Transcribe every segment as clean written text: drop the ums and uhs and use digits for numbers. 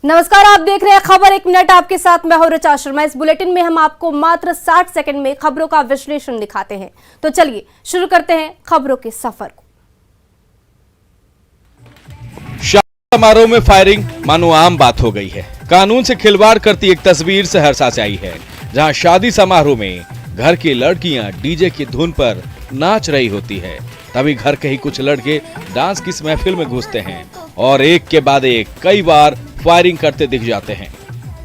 नमस्कार, आप देख रहे हैं खबर एक मिनट। आपके साथ मैं हूं ऋचा शर्मा। इस बुलेटिन में हम आपको मात्र 60 सेकंड में खबरों का विश्लेषण दिखाते हैं। तो चलिए शुरू करते हैं खबरों के सफर को। शादी समारोह में फायरिंग मानो आम बात हो गई है। कानून से खिलवाड़ करती एक तस्वीर सहरसा से आई है, जहां शादी समारोह में घर की लड़कियां डीजे की धुन पर नाच रही होती है। तभी घर के ही कुछ लड़के डांस की इस महफिल में घुसते हैं और एक के बाद एक कई बार फायरिंग करते दिख जाते हैं।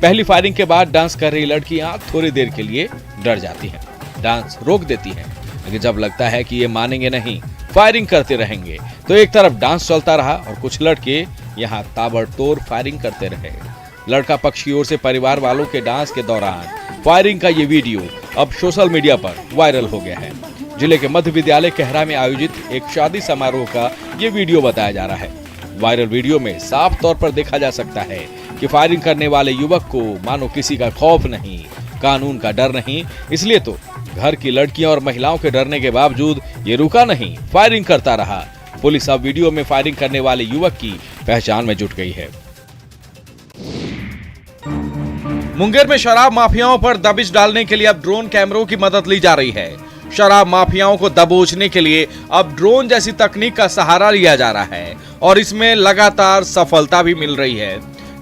पहली फायरिंग के बाद डांस कर रही लड़कियां थोड़ी देर के लिए डर जाती हैं, डांस रोक देती हैं, लेकिन जब लगता है कि ये मानेंगे नहीं, फायरिंग करते रहेंगे, तो एक तरफ डांस चलता रहा और कुछ लड़के यहाँ ताबड़तोड़ फायरिंग करते रहे। लड़का पक्ष की ओर से परिवार वालों के डांस के दौरान फायरिंग का ये वीडियो अब सोशल मीडिया पर वायरल हो गया है। जिले के मध्य विद्यालय कहरा में आयोजित एक शादी समारोह का ये वीडियो बताया जा रहा है। वायरल वीडियो में साफ तौर पर देखा जा सकता है कि फायरिंग करने वाले युवक को मानो किसी का खौफ नहीं, कानून का डर नहीं, इसलिए तो घर की लड़कियां और महिलाओं के डरने के बावजूद ये रुका नहीं, फायरिंग करता रहा। पुलिस अब वीडियो में फायरिंग करने वाले युवक की पहचान में जुट गई है। मुंगेर में शराब माफियाओं पर दबिश डालने के लिए अब ड्रोन कैमरों की मदद ली जा रही है। शराब माफियाओं को दबोचने के लिए अब ड्रोन जैसी तकनीक का सहारा लिया जा रहा है और इसमें लगातार सफलता भी मिल रही है।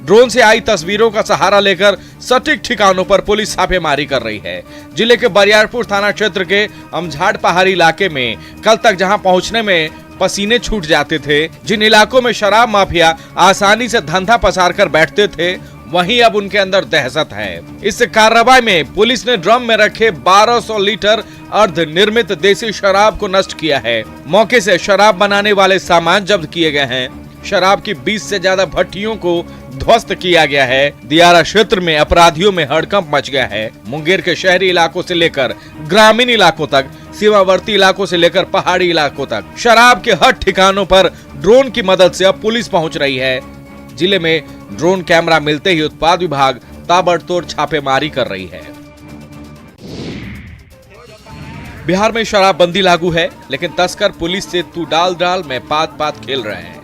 ड्रोन से आई तस्वीरों का सहारा लेकर सटीक ठिकानों पर पुलिस छापेमारी कर रही है। जिले के बरियारपुर थाना क्षेत्र के अमझाड़ पहाड़ी इलाके में कल तक जहां पहुंचने में पसीने छूट जाते थे, जिन इलाकों में शराब माफिया आसानी से धंधा पसार कर बैठते थे, वहीं अब उनके अंदर दहशत है। इस कार्रवाई में पुलिस ने ड्रम में रखे 1200 लीटर अर्ध निर्मित देसी शराब को नष्ट किया है। मौके से शराब बनाने वाले सामान जब्त किए गए हैं। शराब की 20 से ज्यादा भट्टियों को ध्वस्त किया गया है। दियारा क्षेत्र में अपराधियों में हड़कंप मच गया है। मुंगेर के शहरी इलाकों से लेकर ग्रामीण इलाकों तक, सीमावर्ती इलाकों से लेकर पहाड़ी इलाकों तक शराब के हर ठिकानों पर ड्रोन की मदद से अब पुलिस पहुंच रही है। जिले में ड्रोन कैमरा मिलते ही उत्पाद विभाग ताबड़तोड़ छापेमारी कर रही है। बिहार में शराबबंदी लागू है, लेकिन तस्कर पुलिस से तू डाल डाल में पात पात खेल रहे हैं।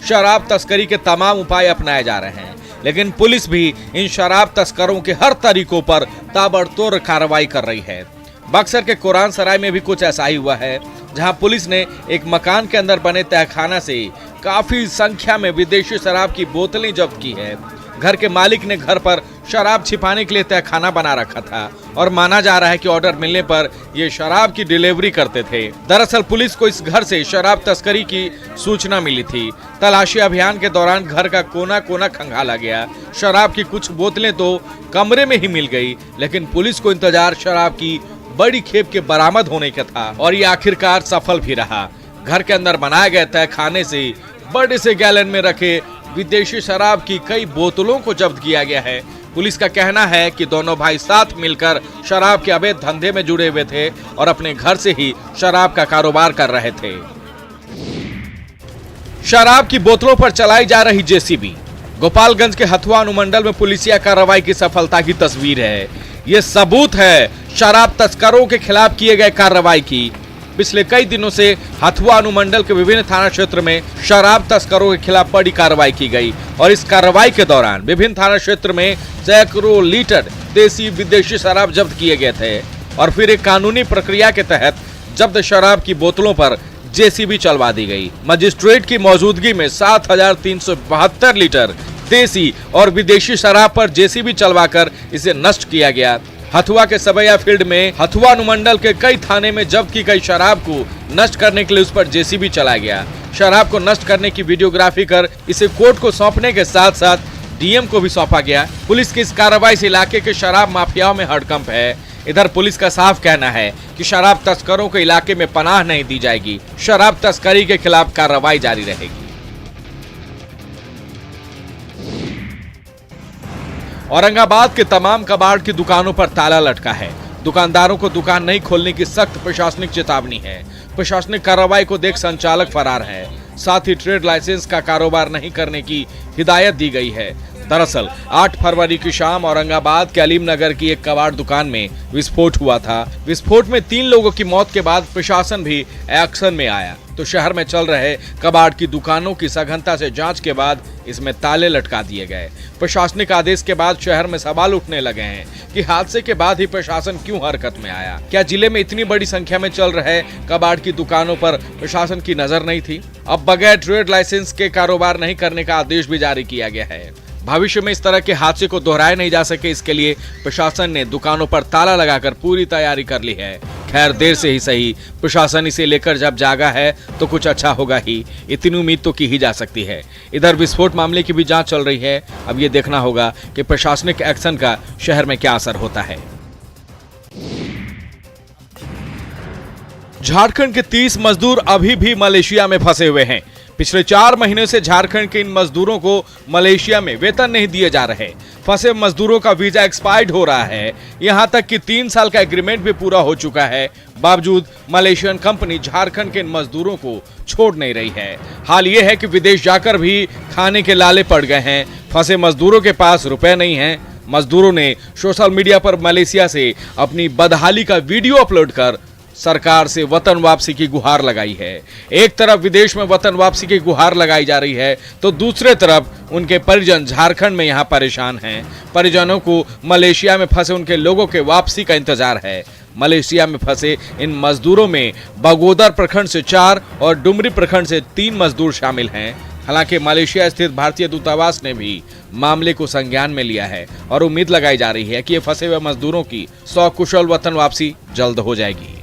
शराब तस्करी के तमाम उपाय अपनाए जा रहे हैं, लेकिन पुलिस भी इन शराब तस्करों के हर तरीकों पर ताबड़तोड़ कार्रवाई कर रही है। बक्सर के कुरान सराय में भी कुछ ऐसा ही हुआ है, जहां पुलिस ने एक मकान के अंदर बने तहखाना से काफी संख्या में विदेशी शराब की बोतलें जब्त की है। घर के मालिक ने घर पर शराब छिपाने के लिए तहखाना बना रखा था और माना जा रहा है कि ऑर्डर मिलने पर ये शराब की डिलीवरी करते थे। दरअसल पुलिस को इस घर से शराब तस्करी की सूचना मिली थी। तलाशी अभियान के दौरान घर का कोना कोना खंगाला गया। शराब की कुछ बोतलें तो कमरे में ही मिल गई, लेकिन पुलिस को इंतजार शराब की बड़ी खेप के बरामद होने का था और ये आखिरकार सफल भी रहा। घर के अंदर बनाए गए तहखाने से बड़े से गैलन में रखे विदेशी शराब की कई बोतलों को जब्त किया गया है। पुलिस का कहना है कि दोनों भाई साथ मिलकर शराब के अवैध धंधे में जुड़े हुए थे और अपने घर से ही शराब का कारोबार कर रहे थे। शराब की बोतलों पर चलाई जा रही जेसीबी। गोपालगंज के हथुआ अनुमंडल में पुलिसिया कार्रवाई की सफलता की तस्वीर है। ये सबूत है शराब तस्करों के खिलाफ किए गए कार्रवाई की। पिछले कई दिनों से हथुआ अनुमंडल के विभिन्न थाना क्षेत्र में शराब तस्करों के खिलाफ बड़ी कार्रवाई की गई और इस कार्रवाई के दौरान विभिन्न थाना क्षेत्र में सैकड़ों लीटर देसी विदेशी शराब जब्त किए गए थे और फिर एक कानूनी प्रक्रिया के तहत जब्त शराब की बोतलों पर जेसीबी चलवा दी गई। मजिस्ट्रेट की मौजूदगी में 7372 लीटर देसी और विदेशी शराब पर जेसीबी चलवाकर इसे नष्ट किया गया। हथुआ के सबैया फील्ड में हथुआ अनुमंडल के कई थाने में जब्त की गई शराब को नष्ट करने के लिए उस पर जेसीबी चलाया गया। शराब को नष्ट करने की वीडियोग्राफी कर इसे कोर्ट को सौंपने के साथ साथ डीएम को भी सौंपा गया। पुलिस की इस कार्रवाई से इलाके के शराब माफियाओं में हड़कंप है। इधर पुलिस का साफ कहना है कि शराब तस्करों को इलाके में पनाह नहीं दी जाएगी। शराब तस्करी के खिलाफ कार्रवाई जारी रहेगी। औरंगाबाद के तमाम कबाड़ की दुकानों पर ताला लटका है। दुकानदारों को दुकान नहीं खोलने की सख्त प्रशासनिक चेतावनी है। प्रशासनिक कार्रवाई को देख संचालक फरार है। साथ ही ट्रेड लाइसेंस का कारोबार नहीं करने की हिदायत दी गई है। दरअसल 8 फरवरी की शाम औरंगाबाद के अलीम नगर की एक कबाड़ दुकान में विस्फोट हुआ था। विस्फोट में 3 लोगों की मौत के बाद प्रशासन भी एक्शन में आया तो शहर में चल रहे कबाड़ की दुकानों की सघनता से जांच के बाद इसमें ताले लटका दिए गए। प्रशासनिक आदेश के बाद शहर में सवाल उठने लगे हैं कि हादसे के बाद ही प्रशासन क्यों हरकत में आया। क्या जिले में इतनी बड़ी संख्या में चल रहे कबाड़ की दुकानों पर प्रशासन की नजर नहीं थी? अब बगैर ट्रेड लाइसेंस के कारोबार नहीं करने का आदेश भी जारी किया गया है। भविष्य में इस तरह के हादसे को दोहराए नहीं जा सके, इसके लिए प्रशासन ने दुकानों पर ताला लगाकर पूरी तैयारी कर ली है। खैर देर से ही सही, प्रशासन इसे लेकर जब जागा है तो कुछ अच्छा होगा ही, इतनी उम्मीद तो की ही जा सकती है। इधर विस्फोट मामले की भी जांच चल रही है। अब ये देखना होगा कि प्रशासनिक एक्शन का शहर में क्या असर होता है। झारखंड के 30 मजदूर अभी भी मलेशिया में फंसे हुए हैं। पिछले 4 महीने से झारखंड के इन मजदूरों को मलेशिया में वेतन नहीं दिए जा रहे। फंसे मजदूरों का वीजा एक्सपायर्ड हो रहा है। यहां तक कि 3 साल का एग्रीमेंट भी पूरा हो चुका है, बावजूद मलेशियन कंपनी झारखंड के इन मजदूरों को छोड़ नहीं रही है। हाल ये है कि विदेश जाकर भी खाने के लाले पड़ गए हैं। फंसे मजदूरों के पास रुपए नहीं हैं। मजदूरों ने सोशल मीडिया पर मलेशिया से अपनी बदहाली का वीडियो अपलोड कर सरकार से वतन वापसी की गुहार लगाई है। एक तरफ विदेश में वतन वापसी की गुहार लगाई जा रही है तो दूसरे तरफ उनके परिजन झारखंड में यहां परेशान हैं। परिजनों को मलेशिया में फंसे उनके लोगों के वापसी का इंतजार है। मलेशिया में फंसे इन मजदूरों में बगोदर प्रखंड से 4 और डुमरी प्रखंड से 3 मजदूर शामिल हैं। हालांकि मलेशिया स्थित भारतीय दूतावास ने भी मामले को संज्ञान में लिया है और उम्मीद लगाई जा रही है कि ये फंसे हुए मजदूरों की सकुशल वतन वापसी जल्द हो जाएगी।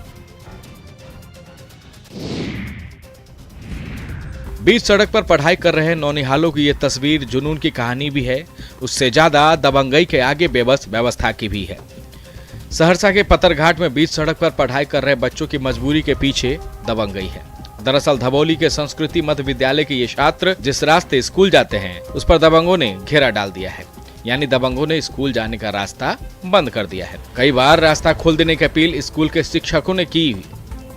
बीच सड़क पर पढ़ाई कर रहे नौनिहालों की ये तस्वीर जुनून की कहानी भी है, उससे ज्यादा दबंगई के आगे बेबस व्यवस्था की भी है। सहरसा के पतरघाट में बीच सड़क पर पढ़ाई कर रहे बच्चों की मजबूरी के पीछे दबंगई है। दरअसल धबौली के संस्कृति मध्य विद्यालय के ये छात्र जिस रास्ते स्कूल जाते हैं उस पर दबंगों ने घेरा डाल दिया है, यानी दबंगों ने स्कूल जाने का रास्ता बंद कर दिया है। कई बार रास्ता खोल देने की अपील स्कूल के शिक्षकों ने की,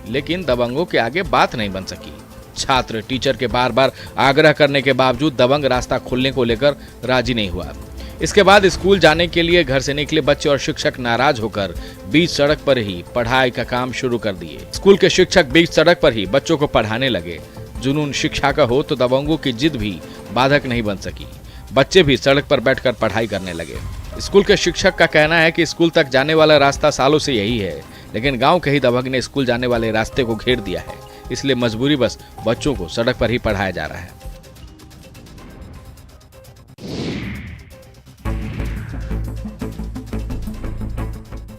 लेकिन दबंगों के आगे बात नहीं बन सकी। छात्र टीचर के बार बार आग्रह करने के बावजूद दबंग रास्ता खोलने को लेकर राजी नहीं हुआ। इसके बाद स्कूल जाने के लिए घर से निकले बच्चे और शिक्षक नाराज होकर बीच सड़क पर ही पढ़ाई का काम शुरू कर दिए। स्कूल के शिक्षक बीच सड़क पर ही बच्चों को पढ़ाने लगे। जुनून शिक्षा का हो तो दबंगों की जिद भी बाधक नहीं बन सकी। बच्चे भी सड़क पर बैठकर पढ़ाई करने लगे। स्कूल के शिक्षक का कहना है कि स्कूल तक जाने वाला रास्ता सालों से यही है, लेकिन गाँव के ही दबंग ने स्कूल जाने वाले रास्ते को घेर दिया है, इसलिए मजबूरी बस बच्चों को सड़क पर ही पढ़ाया जा रहा है।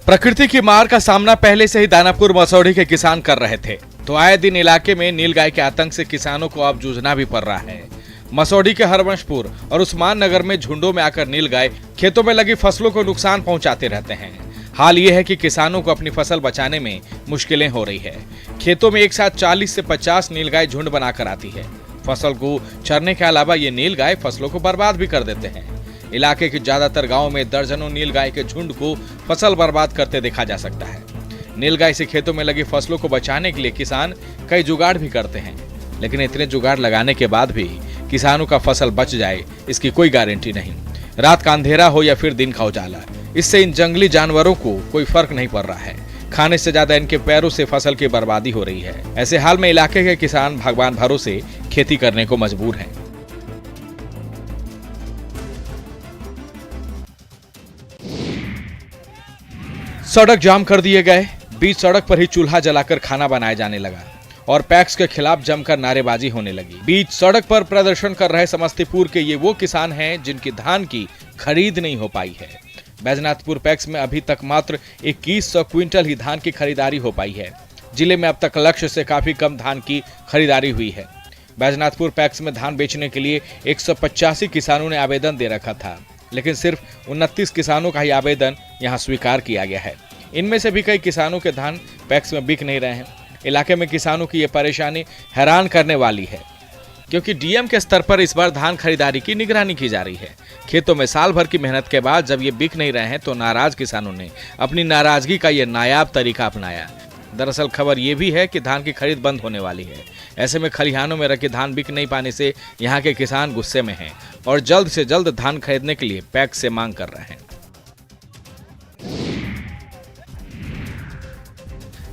प्रकृति की मार का सामना पहले से ही दानापुर मसौढ़ी के किसान कर रहे थे, तो आए दिन इलाके में नीलगाय के आतंक से किसानों को अब जूझना भी पड़ रहा है। मसौढ़ी के हरवंशपुर और उस्मान नगर में झुंडों में आकर नीलगाय खेतों में लगी फसलों को नुकसान पहुंचाते रहते हैं। हाल ये है कि किसानों को अपनी फसल बचाने में मुश्किलें हो रही है। खेतों में एक साथ 40 से 50 नीलगाय झुंड बनाकर आती है। फसल को चरने के अलावा ये नीलगाय फसलों को बर्बाद भी कर देते हैं। इलाके के ज्यादातर गांवों में दर्जनों नीलगाय के झुंड को फसल बर्बाद करते देखा जा सकता है। नीलगाय से खेतों में लगी फसलों को बचाने के लिए किसान कई जुगाड़ भी करते हैं, लेकिन इतने जुगाड़ लगाने के बाद भी किसानों का फसल बच जाए इसकी कोई गारंटी नहीं। रात का अंधेरा हो या फिर दिन का उजाला, इससे इन जंगली जानवरों को कोई फर्क नहीं पड़ रहा है। खाने से ज्यादा इनके पैरों से फसल की बर्बादी हो रही है। ऐसे हाल में इलाके के किसान भगवान भरोसे खेती करने को मजबूर हैं। सड़क जाम कर दिए गए। बीच सड़क पर ही चूल्हा जलाकर खाना बनाया जाने लगा और पैक्स के खिलाफ जमकर नारेबाजी होने लगी। बीच सड़क पर प्रदर्शन कर रहे समस्तीपुर के ये वो किसान हैं जिनकी धान की खरीद नहीं हो पाई है। बैजनाथपुर पैक्स में अभी तक मात्र 2100 क्विंटल ही धान की खरीदारी हो पाई है। जिले में अब तक लक्ष्य से काफी कम धान की खरीदारी हुई है। बैजनाथपुर पैक्स में धान बेचने के लिए 185 किसानों ने आवेदन दे रखा था, लेकिन सिर्फ 29 किसानों का ही आवेदन यहां स्वीकार किया गया है। इनमें से भी कई किसानों के धान पैक्स में बिक नहीं रहे हैं। इलाके में किसानों की ये परेशानी हैरान करने वाली है, क्योंकि डीएम के स्तर पर इस बार धान खरीदारी की निगरानी की जा रही है। खेतों में साल भर की मेहनत के बाद जब ये बिक नहीं रहे हैं तो नाराज किसानों ने अपनी नाराजगी का ये नायाब तरीका अपनाया। दरअसल खबर ये भी है कि धान की खरीद बंद होने वाली है। ऐसे में खलिहानों में रखे धान बिक नहीं पाने से यहाँ के किसान गुस्से में हैं और जल्द से जल्द धान खरीदने के लिए पैक्स से मांग कर रहे हैं।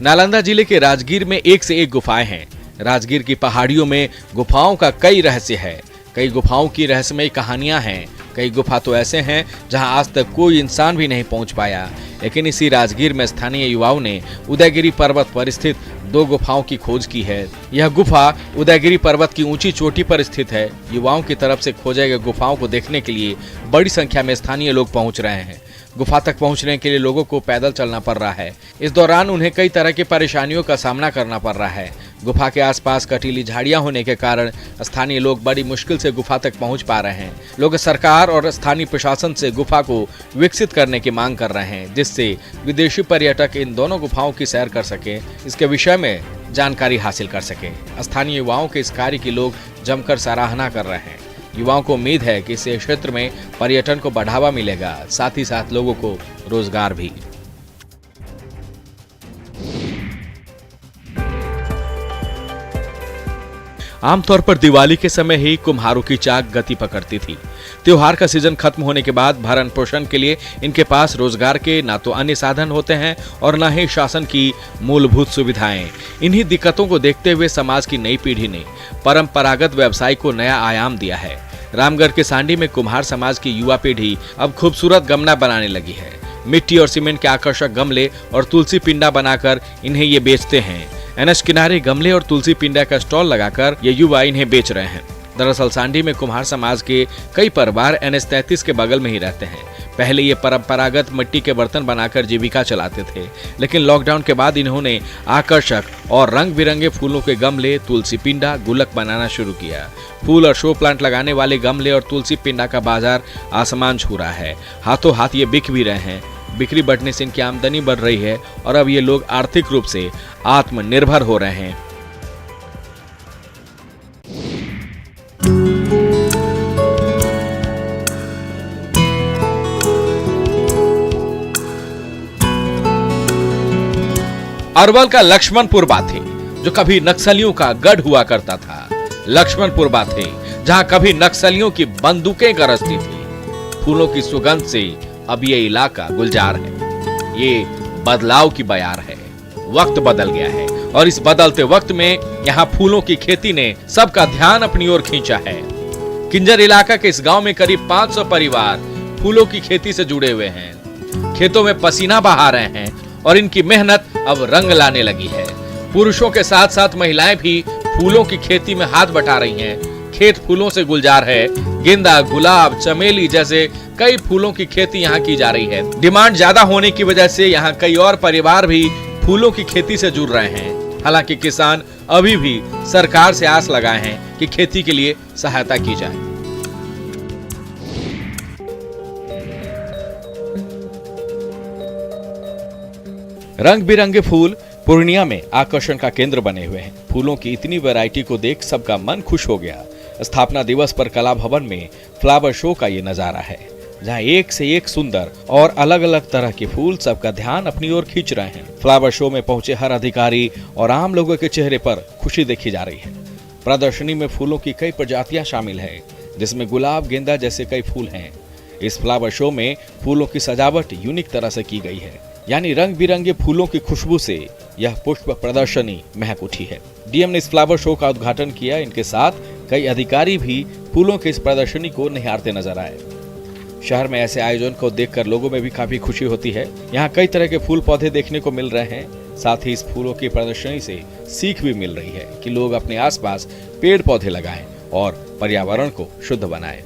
नालंदा जिले के राजगीर में एक से एक गुफाएं हैं। राजगीर की पहाड़ियों में गुफाओं का कई रहस्य है। कई गुफाओं की रहस्यमयी कहानियां हैं। कई गुफा तो ऐसे हैं जहां आज तक कोई इंसान भी नहीं पहुंच पाया। लेकिन इसी राजगीर में स्थानीय युवाओं ने उदयगिरी पर्वत पर स्थित 2 गुफाओं की खोज की है। यह गुफा उदयगिरी पर्वत की ऊंची चोटी पर स्थित है। युवाओं की तरफ से खोजे गए गुफाओं को देखने के लिए बड़ी संख्या में स्थानीय लोग पहुंच रहे हैं। गुफा तक पहुंचने के लिए लोगों को पैदल चलना पड़ रहा है। इस दौरान उन्हें कई तरह की परेशानियों का सामना करना पड़ रहा है। गुफा के आसपास कटीली झाड़ियां होने के कारण स्थानीय लोग बड़ी मुश्किल से गुफा तक पहुंच पा रहे हैं। लोग सरकार और स्थानीय प्रशासन से गुफा को विकसित करने की मांग कर रहे हैं, जिससे विदेशी पर्यटक इन दोनों गुफाओं की सैर कर सके, इसके विषय में जानकारी हासिल कर सके। स्थानीय युवाओं के इस कार्य की लोग जमकर सराहना कर रहे हैं। युवाओं को उम्मीद है कि इस क्षेत्र में पर्यटन को बढ़ावा मिलेगा, साथ ही साथ लोगों को रोजगार भी। आमतौर पर दिवाली के समय ही कुम्हारों की चाक गति पकड़ती थी। त्योहार का सीजन खत्म होने के बाद भरण पोषण के लिए इनके पास रोजगार के ना तो अन्य साधन होते हैं और न ही शासन की मूलभूत सुविधाएं। इन्हीं दिक्कतों को देखते हुए समाज की नई पीढ़ी ने परंपरागत व्यवसाय को नया आयाम दिया है। रामगढ़ के सांडी में कुम्हार समाज की युवा पीढ़ी अब खूबसूरत गमला बनाने लगी है। मिट्टी और सीमेंट के आकर्षक गमले और तुलसी पिंडा बनाकर इन्हें ये बेचते हैं। एनएच किनारे गमले और तुलसी पिंडा का स्टॉल लगाकर ये युवा इन्हें बेच रहे हैं। दरअसल सांडी में कुम्हार समाज के कई परिवार NH 33 के बगल में ही रहते हैं। पहले ये परंपरागत मिट्टी के बर्तन बनाकर जीविका चलाते थे, लेकिन लॉकडाउन के बाद इन्होंने आकर्षक और रंग बिरंगे फूलों के गमले, तुलसी पिंडा, गुलक बनाना शुरू किया। फूल और शो प्लांट लगाने वाले गमले और तुलसी पिंडा का बाजार आसमान छू रहा है। हाथों हाथ ये बिक भी रहे हैं। बिक्री बढ़ने से इनकी आमदनी बढ़ रही है और अब ये लोग आर्थिक रूप से आत्मनिर्भर हो रहे हैं। अरवल का लक्ष्मणपुर बाथे, जो कभी नक्सलियों का गढ़ हुआ करता था। लक्ष्मणपुर बाथे, जहां कभी नक्सलियों की बंदूकें गरजती थी। फूलों की सुगंध से अब ये इलाका गुलजार है। ये बदलाव की बयार है। वक्त बदल गया है और इस बदलते वक्त में यहाँ फूलों की खेती ने सबका ध्यान अपनी ओर खींचा है। किंजर इलाका के इस गांव में करीब 500 परिवार फूलों की खेती से जुड़े हुए हैं। खेतों में पसीना बहा रहे हैं और इनकी मेहनत अब रंग लाने लगी है। पुरुषों के साथ साथ महिलाएं भी फूलों की खेती में हाथ बटा रही हैं। खेत फूलों से गुलजार है। गेंदा, गुलाब, चमेली जैसे कई फूलों की खेती यहाँ की जा रही है। डिमांड ज्यादा होने की वजह से यहाँ कई और परिवार भी फूलों की खेती से जुड़ रहे हैं। हालांकि किसान अभी भी सरकार से आस लगाए हैं कि खेती के लिए सहायता की जाए। रंग बिरंगे फूल पूर्णिया में आकर्षण का केंद्र बने हुए हैं। फूलों की इतनी वैरायटी को देख सबका मन खुश हो गया। स्थापना दिवस पर कला भवन में फ्लावर शो का ये नजारा है, जहां एक से एक सुंदर और अलग अलग तरह के फूल सबका ध्यान अपनी ओर खींच रहे हैं। फ्लावर शो में पहुंचे हर अधिकारी और आम लोगों के चेहरे पर खुशी देखी जा रही है। प्रदर्शनी में फूलों की कई प्रजातियां शामिल है, जिसमें गुलाब, गेंदा जैसे कई फूल हैं। इस फ्लावर शो में फूलों की सजावट यूनिक तरह से की गई है, यानी रंग बिरंगे फूलों की खुशबू से यह पुष्प प्रदर्शनी महक उठी है। डीएम ने इस फ्लावर शो का उद्घाटन किया। इनके साथ कई अधिकारी भी फूलों की इस प्रदर्शनी को निहारते नजर आए। शहर में ऐसे आयोजन को देखकर लोगों में भी काफी खुशी होती है। यहाँ कई तरह के फूल पौधे देखने को मिल रहे हैं। साथ ही इस फूलों की प्रदर्शनी से सीख भी मिल रही है कि लोग अपने आसपास पेड़ पौधे लगाएं और पर्यावरण को शुद्ध बनाएं।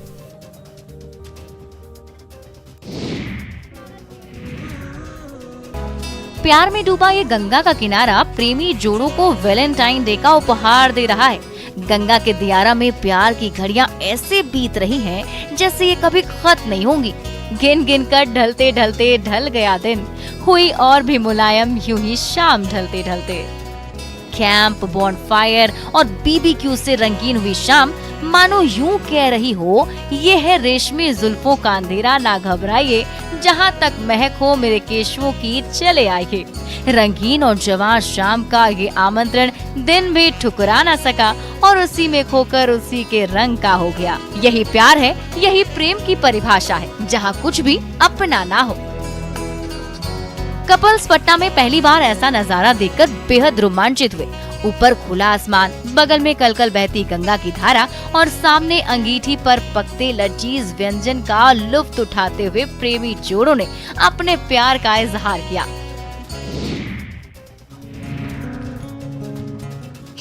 प्यार में डूबा ये गंगा का किनारा प्रेमी जोड़ों को वैलेंटाइन डे का उपहार दे रहा है। गंगा के दियारा में प्यार की घड़ियां ऐसे बीत रही हैं जैसे ये कभी खत्म नहीं होंगी। गिन गिन कर ढलते ढलते ढल गया दिन, हुई और भी मुलायम यूं ही शाम ढलते ढलते। कैंप, बॉनफायर और बीबीक्यू से रंगीन हुई शाम मानो यूं कह रही हो, ये है रेशमी जुल्फों का अंधेरा, ना घबराइए जहाँ तक महक हो मेरे केशवों की चले आइए। रंगीन और जवां शाम का ये आमंत्रण दिन भी ठुकरा न सका और उसी में खोकर उसी के रंग का हो गया। यही प्यार है, यही प्रेम की परिभाषा है, जहाँ कुछ भी अपना ना हो। कपल्स पटना में पहली बार ऐसा नजारा देखकर बेहद रोमांचित हुए। ऊपर खुला आसमान, बगल में कलकल बहती गंगा की धारा और सामने अंगीठी पर पकते लजीज व्यंजन का लुत्फ उठाते हुए प्रेमी जोड़ों ने अपने प्यार का इजहार किया।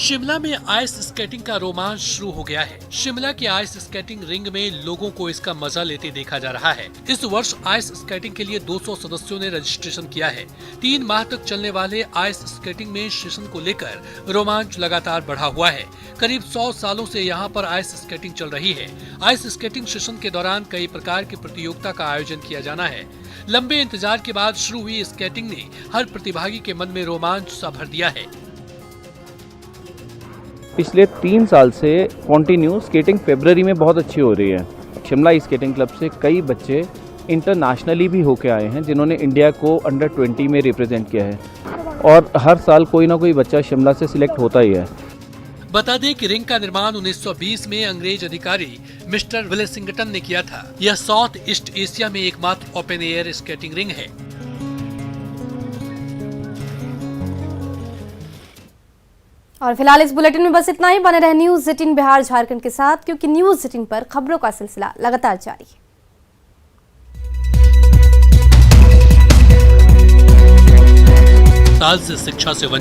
शिमला में आइस स्केटिंग का रोमांच शुरू हो गया है। शिमला के आइस स्केटिंग रिंग में लोगों को इसका मजा लेते देखा जा रहा है। इस वर्ष आइस स्केटिंग के लिए 200 सदस्यों ने रजिस्ट्रेशन किया है। 3 माह तक चलने वाले आइस स्केटिंग में सेशन को लेकर रोमांच लगातार बढ़ा हुआ है। करीब 100 सालों से यहाँ पर आइस स्केटिंग चल रही है। आइस स्केटिंग सेशन के दौरान कई प्रकार की प्रतियोगिता का आयोजन किया जाना है। लंबे इंतजार के बाद शुरू हुई स्केटिंग ने हर प्रतिभागी के मन में रोमांच सा भर दिया है। पिछले 3 साल से कंटिन्यू स्केटिंग फरवरी में बहुत अच्छी हो रही है। शिमला स्केटिंग क्लब से कई बच्चे इंटरनेशनली भी होके आए हैं जिन्होंने इंडिया को अंडर 20 में रिप्रेजेंट किया है और हर साल कोई ना कोई बच्चा शिमला से सिलेक्ट होता ही है। बता दें कि रिंग का निर्माण 1920 में अंग्रेज अधिकारी मिस्टर विलेसिंगटन ने किया था। यह साउथ ईस्ट एशिया में एकमात्र ओपन एयर स्केटिंग रिंग है। और फिलहाल इस बुलेटिन में बस इतना ही। बने रहे न्यूज़ 18 बिहार झारखंड के साथ, क्योंकि न्यूज़ 18 पर खबरों का सिलसिला लगातार जारी है। साल से शिक्षा से वंचित